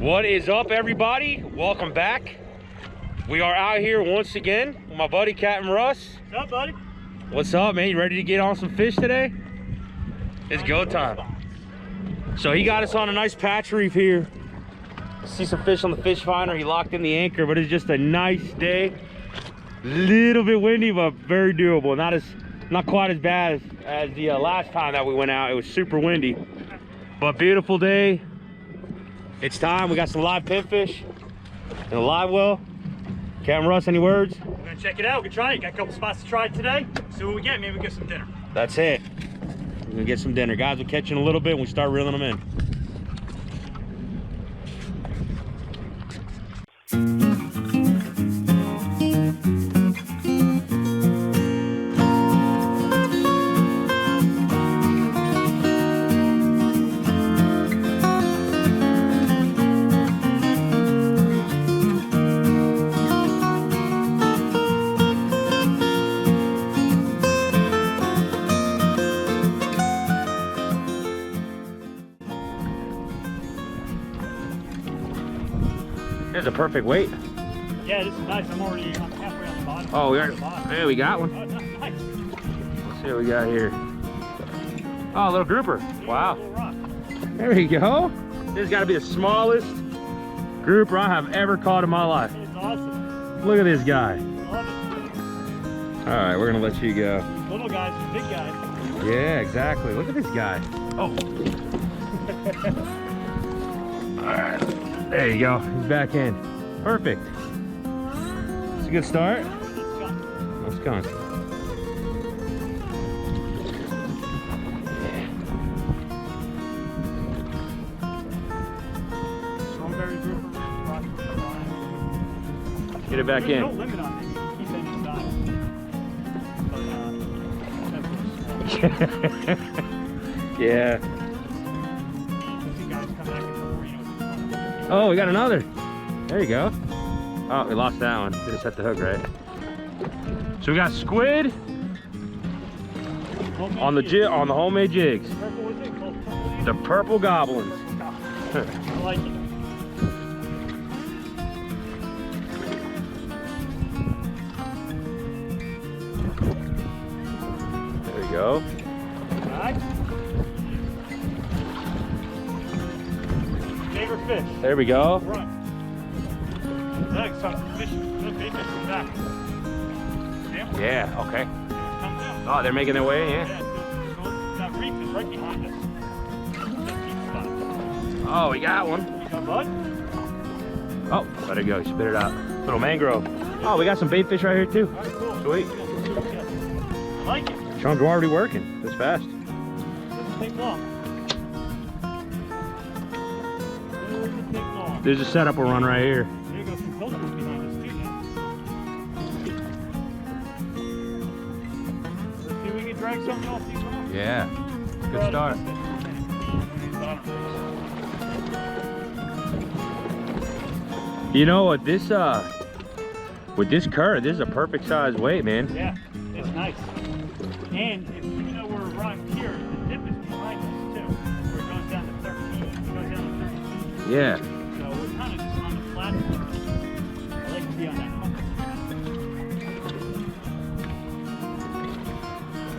What is up, everybody? Welcome back. We are out here once again with my buddy Captain Russ. What's up, buddy? What's up, man? You ready to get on some fish today? It's go time. So he got us on a nice patch reef here. See some fish on the fish finder. He locked in the anchor, but it's just a nice day. Little bit windy, but very doable. Not quite as bad as the last time that we went out. It was super windy, but beautiful day. It's time. We got some live pinfish and a live well. Captain Russ, any words? We're gonna check it out. We're gonna try it. Got a couple spots to try it today. See what we get. Maybe we get some dinner. That's it. We're gonna get some dinner. Guys, we'll catch you in a little bit when we start reeling them in. This is a perfect weight. Yeah, this is nice. I'm halfway on the bottom. Oh, there we got one. Oh, nice. Let's see what we got here. Oh, a little grouper. Wow. Little rock. There we go. This has got to be the smallest grouper I have ever caught in my life. It's awesome. Look at this guy. Love it. All right, we're gonna let you go. Little guys and big guys. Yeah, exactly. Look at this guy. Oh. All right. There you go. He's back in. Perfect. It's a good start. Let's go. Strawberry grouper. Get it back There's no in. limit on it. You can keep any size. But, Yeah. you guys come back in the marina with the Oh, we got another. There you go. Oh, we lost that one. Didn't set the hook right. So we got squid on the homemade jigs. Purple, what is it called? The purple goblins. I like it. There we go. Alright. Favorite fish. There we go. Run. Next, some fish. Look, big fish come back. Sample. Yeah, okay. Comes out. Oh, they're making their way, Yeah, yeah. that reef is right behind us. That deep spot. Oh, we got one. You got bud? Oh, let it go. You spit it out. Little mangrove. Oh, we got some bait fish right here too. Alright, cool. Sweet. I like it. Chums are already working this fast. Doesn't take long. Doesn't take long. There's a setup we'll run right here. There goes some coasters behind us too now. Let's see if we can drag something off these rocks. Yeah. Good start. You know what, with this current, this is a perfect size weight, man. Yeah, it's nice. And if you know we're right here, the dip is behind us too. Where it goes down to 13. It goes down to 13. Yeah. So we're kind of just on the platform. I like to be on that hump.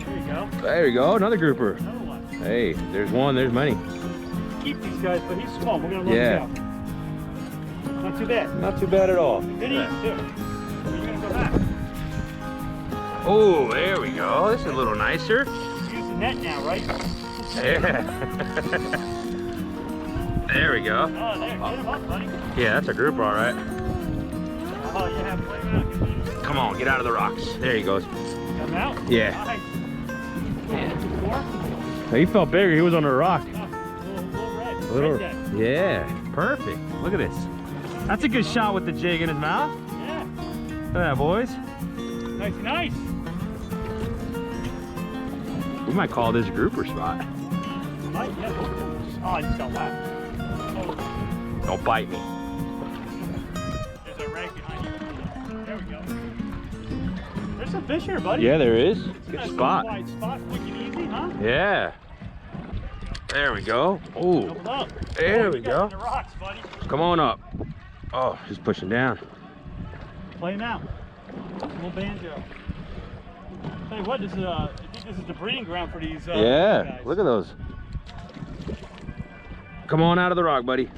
There you go. There you go, another grouper. Another one. Hey, there's one, there's many. Keep these guys, but he's small. We're gonna let Yeah. him go. Not too bad. Not too bad at all. Good eat too. So you're gonna go back. Oh, there we go. This is a little nicer. Use the net now, right? Yeah. There we go. Oh, there. Get him up, buddy. Yeah, that's a grouper, all right. Oh, you have play around. Come on, get out of the rocks. There he goes. Come out. Yeah. Nice. Yeah. He felt bigger. He was on the rock. Little red. A little. Red deck. Yeah. Perfect. Look at this. That's a good shot with the jig in his mouth. Yeah. Look at that, boys. Nice, nice. We might call this grouper spot. Might, yeah. Oh, I just got whacked. Oh, Don't bite me. there's a rag behind you. There we go. There's some fish here, buddy. Yeah, there is. It's a Good nice spot. Wide spot, quick and easy, huh? Yeah. There we go. Oh, Doubled up. there Oh, we you got go. in the rocks, buddy. Come on up. Oh, just pushing down. Play him out. Little banjo. Tell you what, this is I think this is the breeding ground for these Yeah, guys. look at those. Come on out of the rock, buddy.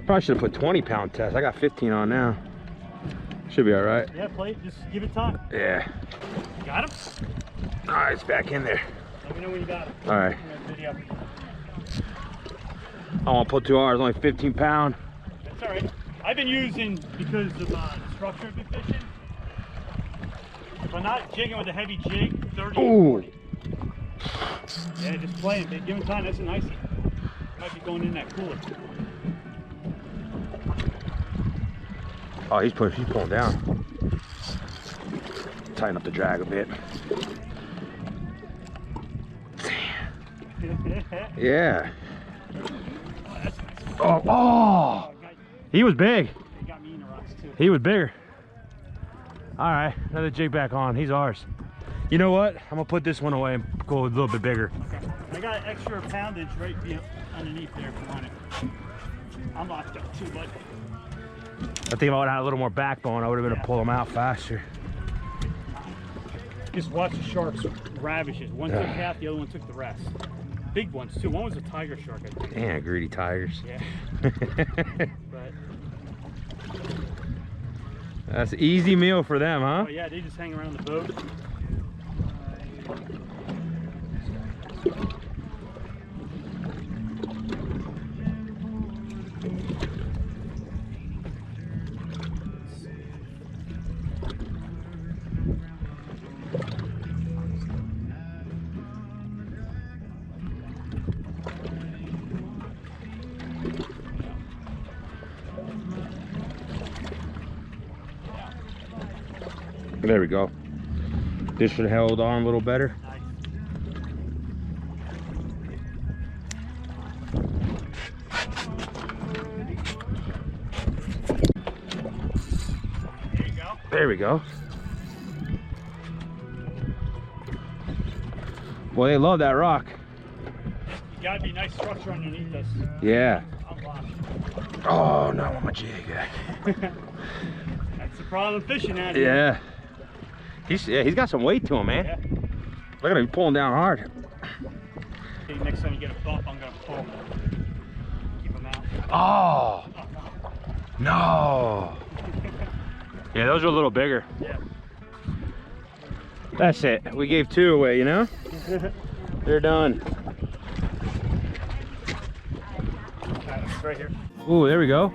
Probably should have put 20-pound test. I got 15 on now. Should be all right. Yeah, play. Just give it time. Yeah. Got him? All right, it's back in there. Let me know when you got him. All right. Video. I won't put 2 hours, only 15 pound. That's all right. I've been using, because of the structure of the fishing, if I'm not jigging with a heavy jig, 30 Ooh. 40. Yeah, just playing. Give him time. That's a nicey. Might be going in that cooler. Oh, he's pulling down. Tighten up the drag a bit. Yeah. Oh, he was big. They got me in the rocks too. He was bigger. All right, another jig back on. He's ours. You know what? I'm gonna put this one away and go a little bit bigger. Okay. I got extra poundage right underneath there if you want it. I'm locked up too, bud. I think if I would have had a little more backbone, I would have been able to pull them out faster. Just watch the sharks ravishes. One took half, the other one took the rest. Big ones too. One was a tiger shark, I think. Yeah, greedy tigers. Yeah. But that's an easy meal for them, huh? oh yeah, they just hang around the boat. There we go. This should have held on a little better. Nice. There you go. There we go. Boy, they love that rock. You gotta be nice structure underneath us. Yeah. Unlock. Oh, not with my jig. That's the problem fishing out here. Yeah. He's got some weight to him, man. Yeah. Look at him pulling down hard. Okay, next time you get a bump, I'm gonna pull. Keep him out. Oh, Oh, no. Yeah, those are a little bigger. yeah. That's it. We gave 2 away, you know? They're done. Alright, it's right here. Ooh, there we go.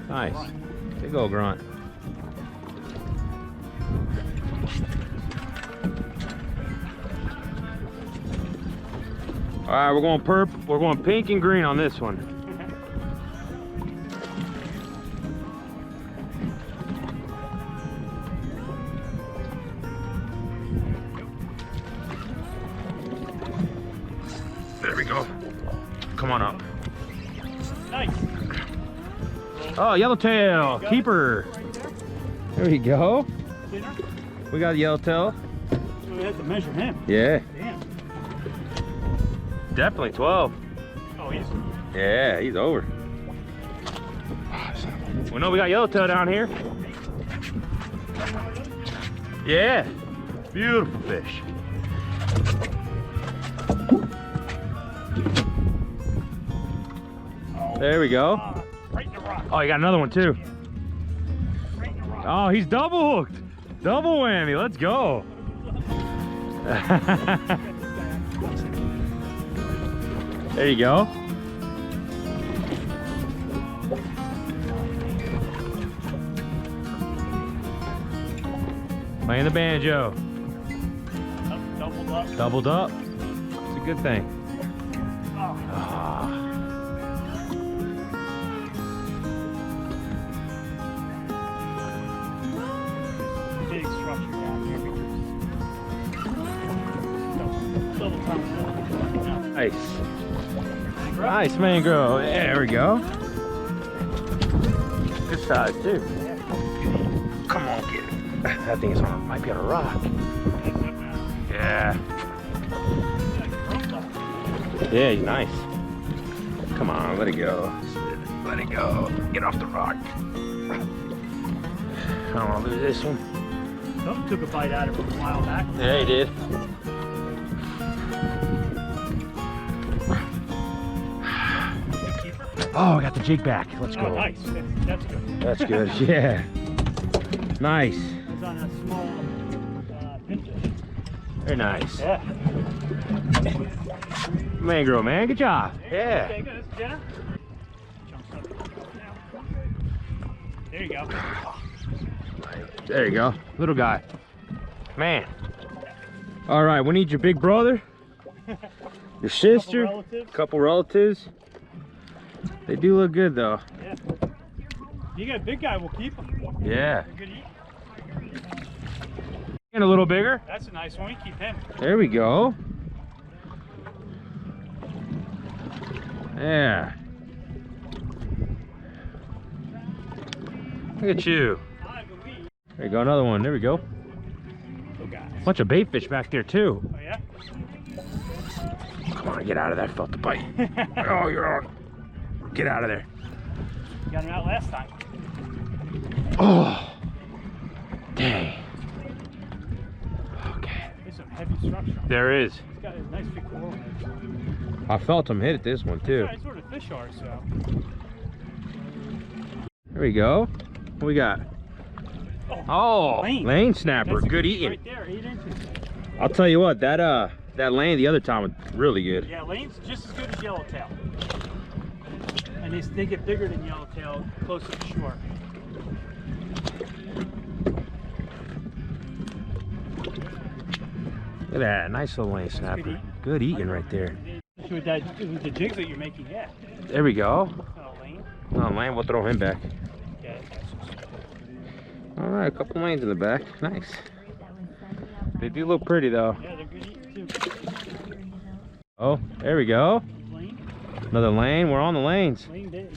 Nice. Big old grunt. All right, we're going pink and green on this one. There we go. Come on up. Nice. Oh, yellowtail, keeper. There we go. Dinner? We got a yellowtail. So we have to measure him. Yeah, Damn. definitely 12. Oh, he's. Yeah, he's over. We know we got yellowtail down here. Yeah, beautiful fish. There we go. Right in the rock. Oh, you got another one too. Right in the rock. Oh, he's double hooked. Double whammy. Let's go. There you go. Playing the banjo. Doubled up. Doubled up. It's a good thing. Oh. Ah. Big structure down here because double time. Nice. Nice mango. There we go. Good size too. Come on, get it. That thing is on, might be on a rock. Yeah. Yeah, he's nice. Come on, let it go. Let it go. Get off the rock. I don't want to lose this one. Something took a bite out of him a while back. Yeah, he did. Oh, I got the jig back. Let's go. Oh, nice. That's good. That's good. Yeah. Nice. It's on a small pinfish. Very nice. Yeah. Mangrove, man. Good job. Yeah. Okay, good. That's Jenna. Jumps up now. There you go. There you go. Little guy. Man. All right, we need your big brother, your sister, couple relatives. They do look good though. Yeah. You got a big guy, we'll keep him. Yeah. They're good eating. And a little bigger. That's a nice one. We keep him. There we go. Yeah. Look at you. There you go, another one. There we go. Bunch of bait fish back there too. Oh yeah? Come on, get out of there. Felt the bite. Oh, you're on. Get out of there. You got him out last time. Oh, dang. Okay. There's some heavy structure. There is. It's got a nice big coral head. I felt him hit at this one too. Yeah, it's where the fish are, so. There we go. What we got? Oh, lane snapper. That's good eating. Right there, 8 inches. I'll tell you what, that lane the other time was really good. Yeah, lane's just as good as yellowtail. And they get bigger than yellowtail closer to shore. Look at that, nice little lane snapper. Good eating right there. With the jigs that you're making, yeah. There we go. Lane. Oh, lane, we'll throw him back. Yeah. All right, a couple lanes in the back. Nice. They do look pretty though. Yeah, they're good eating too. Oh, there we go. Lane. Another lane. We're on the lanes. Lane big.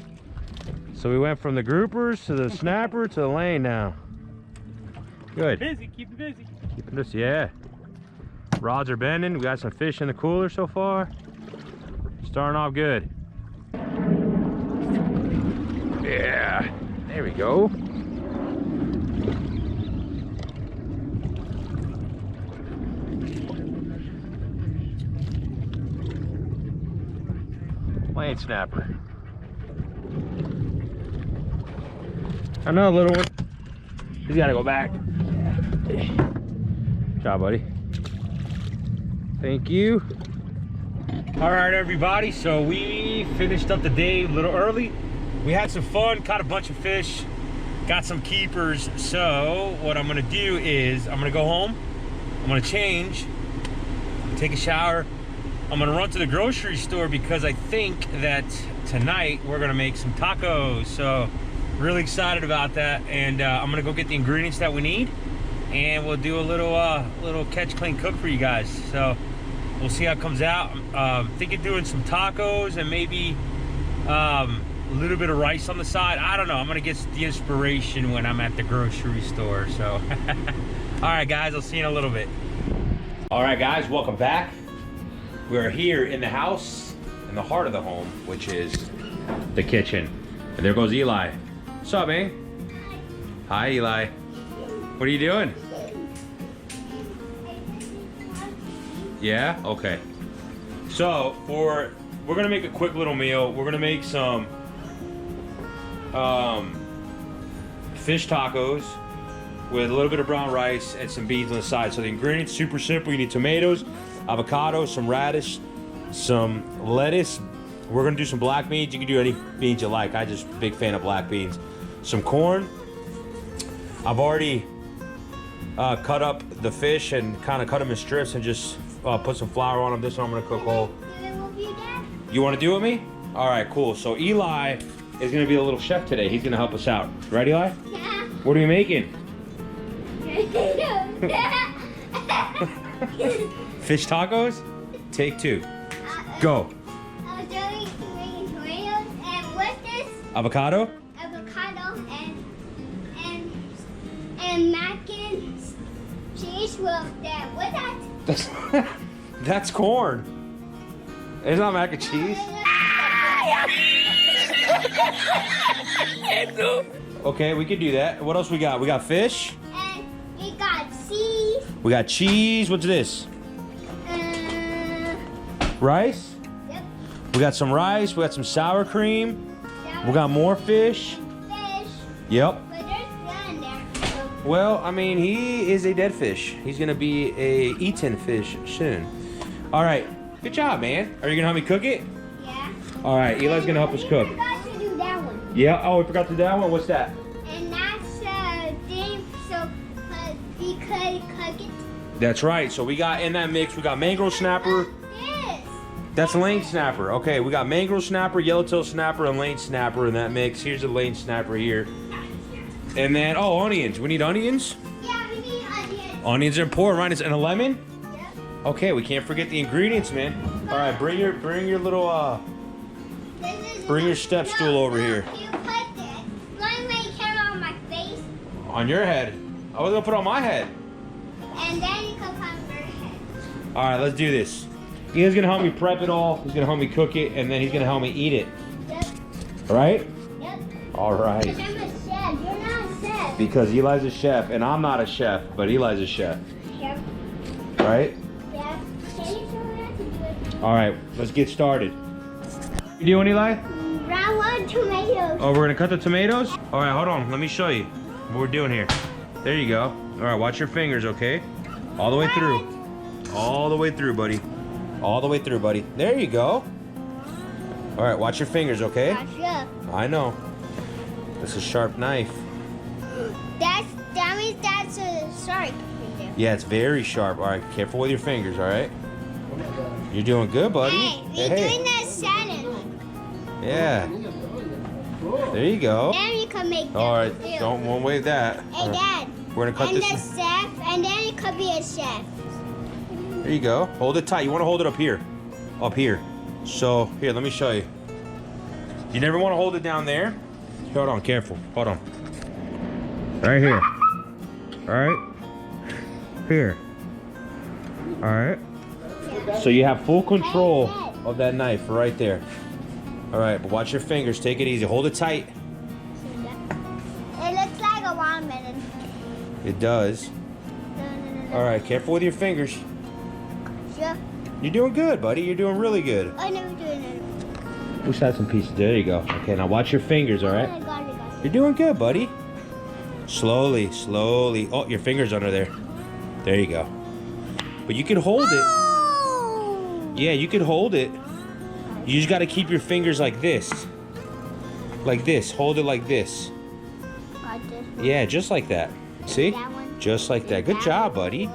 So we went from the groupers to the snapper to the lane now. Good. Busy, keep it busy. Keeping this, yeah. Rods are bending. We got some fish in the cooler so far. Starting off good. Yeah. There we go. Lane snapper. Another little one. He's got to go back. Good job, buddy. Thank you. All right, everybody. So we finished up the day a little early. We had some fun, caught a bunch of fish, got some keepers. So what I'm gonna do is I'm gonna go home. I'm gonna change, take a shower. I'm gonna run to the grocery store because I think that tonight we're gonna make some tacos. So really excited about that. And I'm gonna go get the ingredients that we need, and we'll do a little catch, clean, cook for you guys. So we'll see how it comes out. Thinking doing some tacos and maybe a little bit of rice on the side. I don't know. I'm gonna get the inspiration when I'm at the grocery store. So all right, guys, I'll see you in a little bit. All right, guys, welcome back. We're here in the house, in the heart of the home, which is the kitchen. And there goes Eli. What's up, man? Hi, Eli. What are you doing? Yeah? Okay. So, we're gonna make a quick little meal. We're gonna make some fish tacos with a little bit of brown rice and some beans on the side. So the ingredients, super simple. You need tomatoes, avocado, some radish, some lettuce. We're gonna do some black beans. You can do any beans you like. I'm just a big fan of black beans. Some corn. I've already cut up the fish and kind of cut them in strips and just put some flour on them. This one I'm gonna cook whole. You wanna do it with me? All right, cool. So Eli is gonna be a little chef today. He's gonna help us out. Right, Eli? Yeah. What are you making? Fish tacos? Take 2. Go. I was doing tomatoes and what's this? Avocado? Avocado and mac and fish with that. What's that? That's corn. It's not mac and cheese. Okay, we could do that. What else we got? We got fish. And we got cheese. We got cheese. What's this? Rice. Yep. We got some rice. We got some sour cream. We got more fish. Fish. Yep. But there's none there. So Well, I mean, he is a dead fish. He's gonna be a eaten fish soon. All right. Good job, man. Are you gonna help me cook it? yeah. All right. Eli's gonna help us cook. We forgot to do that one. Yeah. Oh, we forgot to do that one. What's that? And that's thing. So we could cook it. That's right. So we got in that mix. We got mangrove snapper. This. That's lane snapper. Okay, we got mangrove snapper, yellowtail snapper, and lane snapper in that mix. Here's the lane snapper here. And then, oh, onions. We need onions. Yeah, we need onions. Onions are important, right? And a lemon. Yep. Okay, we can't forget the ingredients, man. All right, bring your little bring your step stool over here. You put this. One way camera on my face, On your head. I was gonna put it on my head. and then you can put on your head. All right, let's do this. He's gonna help me prep it all. He's gonna help me cook it, and then he's gonna help me eat it. Yep. All right? Yep. All right. Because I'm a chef. You're not a chef. Because Eli's a chef, and I'm not a chef, but Eli's a chef. Yep. Right? Yeah. Can you show me how to do it? All right, let's get started. You doing, Eli? Round one, tomatoes. Oh, we're gonna cut the tomatoes? All right, hold on. Let me show you what we're doing here. There you go. All right, watch your fingers, okay? All the way through. All the way through, buddy. All the way through, buddy. There you go. All right, watch your fingers, okay? Gotcha. I know. This is a sharp knife. That means that's a sharp finger. Yeah, it's very sharp. All right, careful with your fingers, all right? You're doing good, buddy. Hey, we're doing that salad. Yeah. There you go. Then you can make that. All right, too. won't wave that. Hey, All right. Dad. We're gonna cut and this. the chef, and then you could be a chef. There you go. Hold it tight. You want to hold it up here. Up here. So, here, let me show you. You never want to hold it down there. Hold on, careful. Hold on. Right here. All right. Here. All right. So you have full control of that knife right there. All right, but watch your fingers. Take it easy. Hold it tight. It looks like a watermelon. It does. No. All right, careful with your fingers. Sure. You're doing good, buddy. You're doing really good. I never doing it. We just had some pieces. There you go. Okay, now watch your fingers, all right? I got it. You're doing good, buddy. Slowly, slowly. Oh, your finger's under there. There you go. But you can hold it. Oh! Yeah, you can hold it. You just got to keep your fingers like this. Like this. Hold it like this. Got this. Yeah, just like that. See? That one. Just like that. Good That job, one. buddy. Good.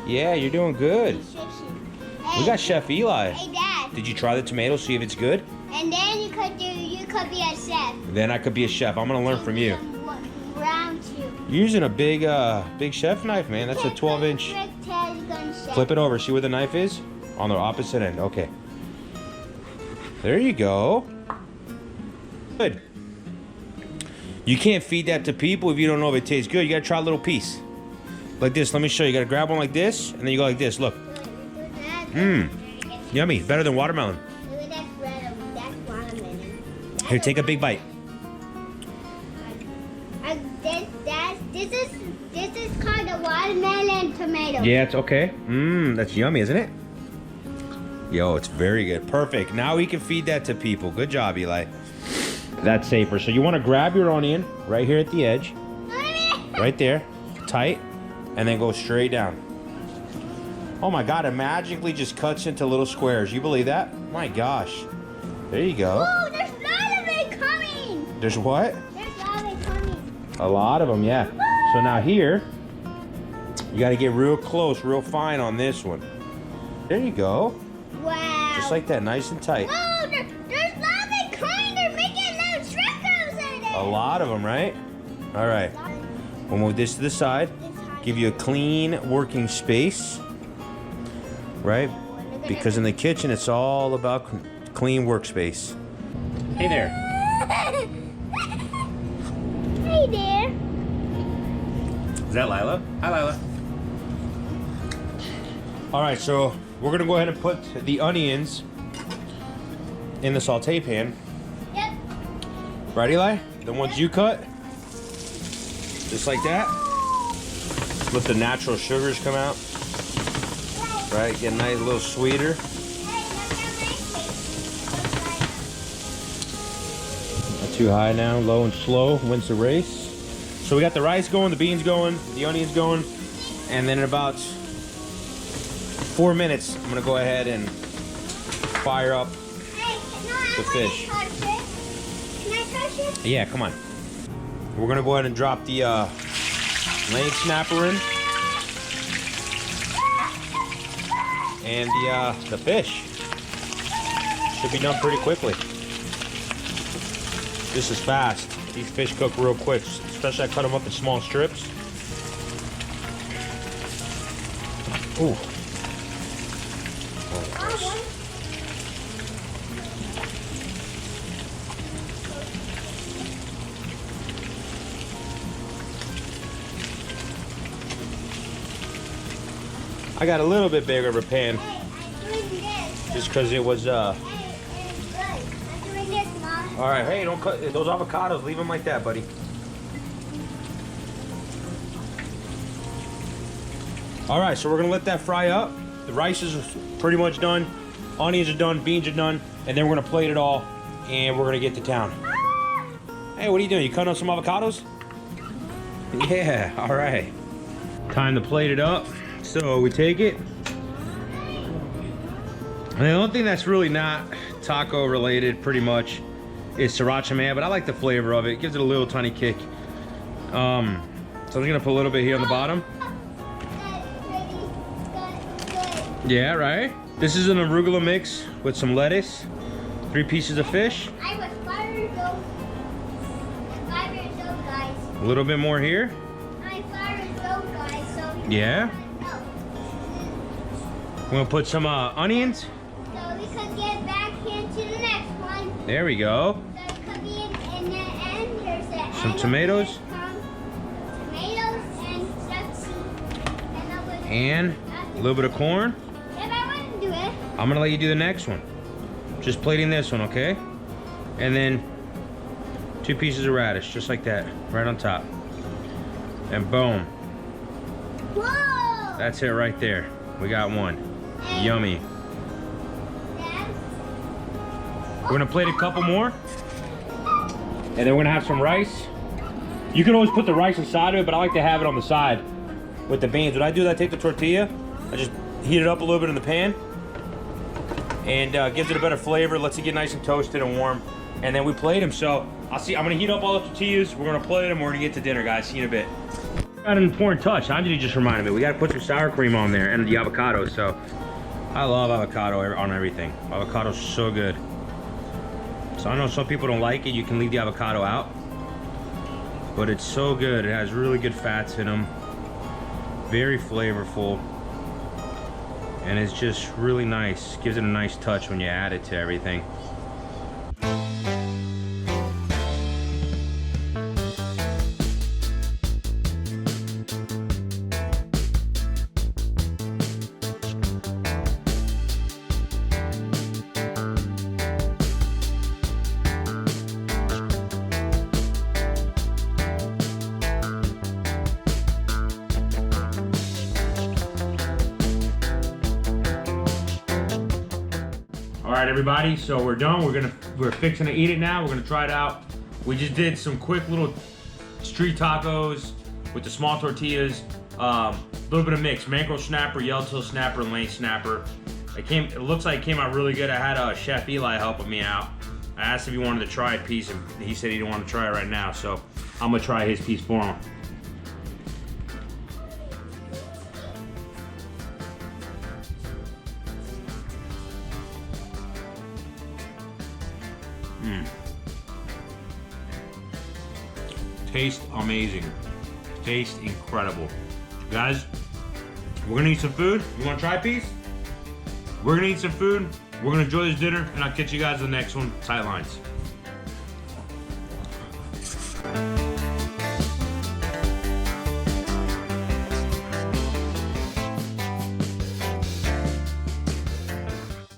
Yeah, you're doing good. Hey, We got Chef Eli. Hey, Dad. Did you try the tomatoes, see if it's good? And then you could be a chef. Then I could be a chef. I'm going to learn from you. Round two. You're using a big chef knife, man. That's a 12-inch. Flip it over. See where the knife is? On the opposite end. Okay. There you go. Good. You can't feed that to people if you don't know if it tastes good. You gotta try a little piece. Like this. Let me show you. You gotta grab one like this, and then you go like this. Look. Mmm. Yummy. Better than watermelon. That's watermelon. Here, take a big bite. This is called a watermelon tomato. Yeah, it's okay. Mmm, that's yummy, isn't it? Yo, it's very good. Perfect. Now we can feed that to people. Good job, Eli. That's safer. So you want to grab your onion right here at the edge. Right there. Tight. And then go straight down. Oh my God, it magically just cuts into little squares. You believe that? My gosh. There you go. Oh, there's a lot of it coming. There's what? There's a lot of it coming. A lot of them, yeah. So now here, you got to get real close, real fine on this one. There you go. Wow. Just like that, nice and tight. Whoa, there's a lot of it coming. They're making little trickles in it. A lot of them, right? All right. We'll move this to the side. Give you a clean working space, right? Because in the kitchen, it's all about clean workspace. Hey there. Hey there. Is that Lila? Hi, Lila. All right, so we're gonna go ahead and put the onions in the saute pan. Yep. Right, Eli? The ones you cut. Just like that. Let the natural sugars come out. Right, get a nice little sweeter. Not too high now, low and slow, wins the race. So we got the rice going, the beans going, the onions going, and then in about 4 minutes, I'm gonna go ahead and fire up the fish. Can I touch it? Yeah, come on. We're gonna go ahead and drop the lane snapper in. And the fish. Should be done pretty quickly. This is fast. These fish cook real quick, especially I cut them up in small strips. Ooh. I got a little bit bigger of a pan just because it was all right. Hey, don't cut those avocados, leave them like that, buddy. All right, so we're gonna let that fry up. The rice is pretty much done, onions are done, beans are done, and then we're gonna plate it all and we're gonna get to town. Hey, what are you doing? You cutting up some avocados? Yeah, all right. Time to plate it up. So we take it, and the only thing that's really not taco related pretty much is sriracha mayo, but I like the flavor of it. It gives it a little tiny kick. So I'm gonna put a little bit here on the bottom. Yeah, right. This is an arugula mix with some lettuce, 3 pieces of fish. I was 5 years old. 5 years old, guys. A little bit more here. I'm 5 years old, guys. So Yeah. We're gonna put some onions. So we could get back into the next one. There we go. So it could be in the end. There's the Some end tomatoes. Tomatoes and stuff. And a little bit of corn. If I wouldn't do it. I'm gonna let you do the next one. Just plating this one, okay? And then 2 pieces of radish, just like that, right on top. And boom. Whoa! That's it right there. We got one. Yummy. Dad? We're gonna plate a couple more. And then we're gonna have some rice. You can always put the rice inside of it, but I like to have it on the side with the beans. When I do that, I take the tortilla, I just heat it up a little bit in the pan, and gives it a better flavor, lets it get nice and toasted and warm, and then we plate them. So I'm gonna heat up all the tortillas, we're gonna plate them, we're gonna get to dinner, guys. See you in a bit. Got an important touch. Anjali just reminded me, we gotta put some sour cream on there and the avocado. So I love avocado on everything. Avocado's so good. So I know some people don't like it, you can leave the avocado out, but it's so good. It has really good fats in them, very flavorful, and it's just really nice. Gives it a nice touch when you add it to everything. All right, everybody, so we're done. We're fixing to eat it now. We're gonna try it out. We just did some quick little street tacos with the small tortillas. A little bit of mix, mangrove snapper, yellowtail snapper, and lane snapper. It looks like it came out really good. I had Chef Eli helping me out. I asked if he wanted to try a piece, and he said he didn't want to try it right now, so I'm gonna try his piece for him. Tastes amazing. Tastes incredible. Guys, we're gonna eat some food. You wanna try a piece? We're gonna eat some food. We're gonna enjoy this dinner, and I'll catch you guys on the next one. Sightlines.